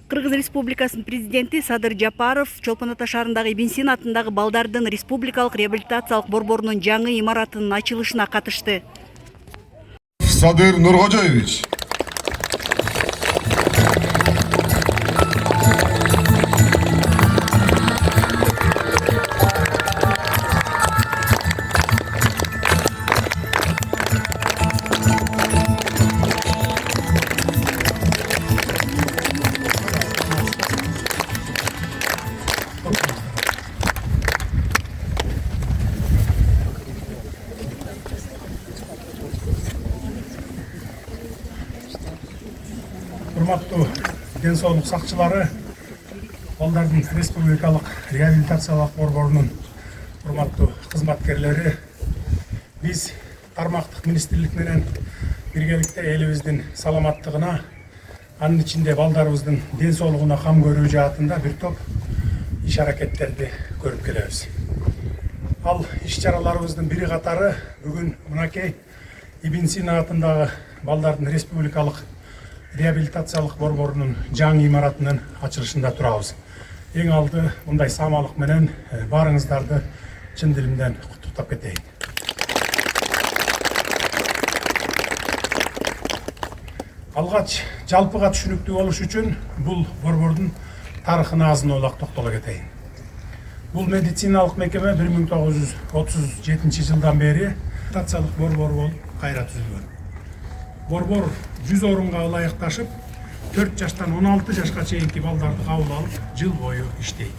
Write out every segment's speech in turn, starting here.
Кыргыз Республикасынын президенти Садыр Жапаров Чолпон Ата шаарындагы Ибн Сина атындагы балдардын республикалык реабилитациялык борборунун жаңы имаратынын ачылышына катышты. Садыр Нуркожоевич. Урматтуу ден соолук сакчылары, балдардын республикалык реабилитациялык борборунун урматтуу кызматкерлери, биз тармактык министрлик менен биргеликте элибиздин саламаттыгына, анын ичинде балдарыбыздын ден соолугуна кам көрүү жаатында бир топ иш аракеттерди көрүп келебиз. Ал иш чараларыбыздын бири катары бүгүн мынакей Ибн Сина атындагы балдардын республикалык реабилитациялык борборунун жаңы имаратынын ачылышында турабыз. Эң алды мындай самалык менен барыңыздарды чын дилимден куттуктап кетейин. Алгач жалпыга түшүнүктүү болуш үчүн бул борбордун тарыхына азын-аулак токтоло кетейин. Бул медициналык мекеме 1937 жылдан бери реабилитациялык борбор болуп кайра түзүлгөн. Борбор 100 орунга ылайыкташып, 4 жаштан 16 жашка чейинки балдарды кабыл алып, жыл бою иштейт.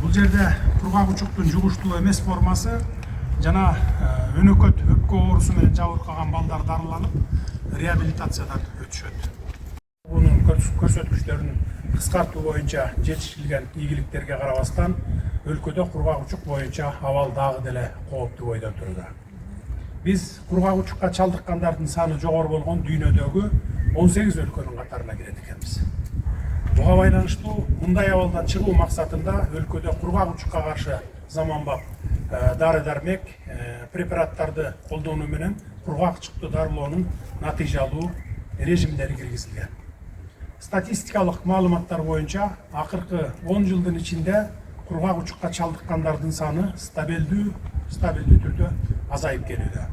Бул жерде кургак учуктун жугуштуу эмес формасы жана өнөкөт өпкө оорусу менен жабыркаган балдар дарыланып, реабилитациядан өтүшөт. Бунун көрсөткүчтөрүн кыскартуу боюнча жетишилген ийгиликтерге карабастан, өлкөдө кургак учук боюнча абал дагы деле кооптуу бойдон туруда. Биз кургак учукка чалдыккандардын саны жогору болгон дүйнөдөгү 18 өлкөнүн катарына кирет экенбиз. Буга байланыштуу мындай абалдан чыгуу максатында өлкөдө кургак учукка каршы заманбап дары-дармек, препараттарды колдонуу менен кургак учукту дарылоонун натыйжалуу режимдери киргизилген. Статистикалык маалыматтар боюнча акыркы 10 жылдын ичинде кургак учукка чалдыккандардын саны стабилдүү түрдө азайып келүүдө.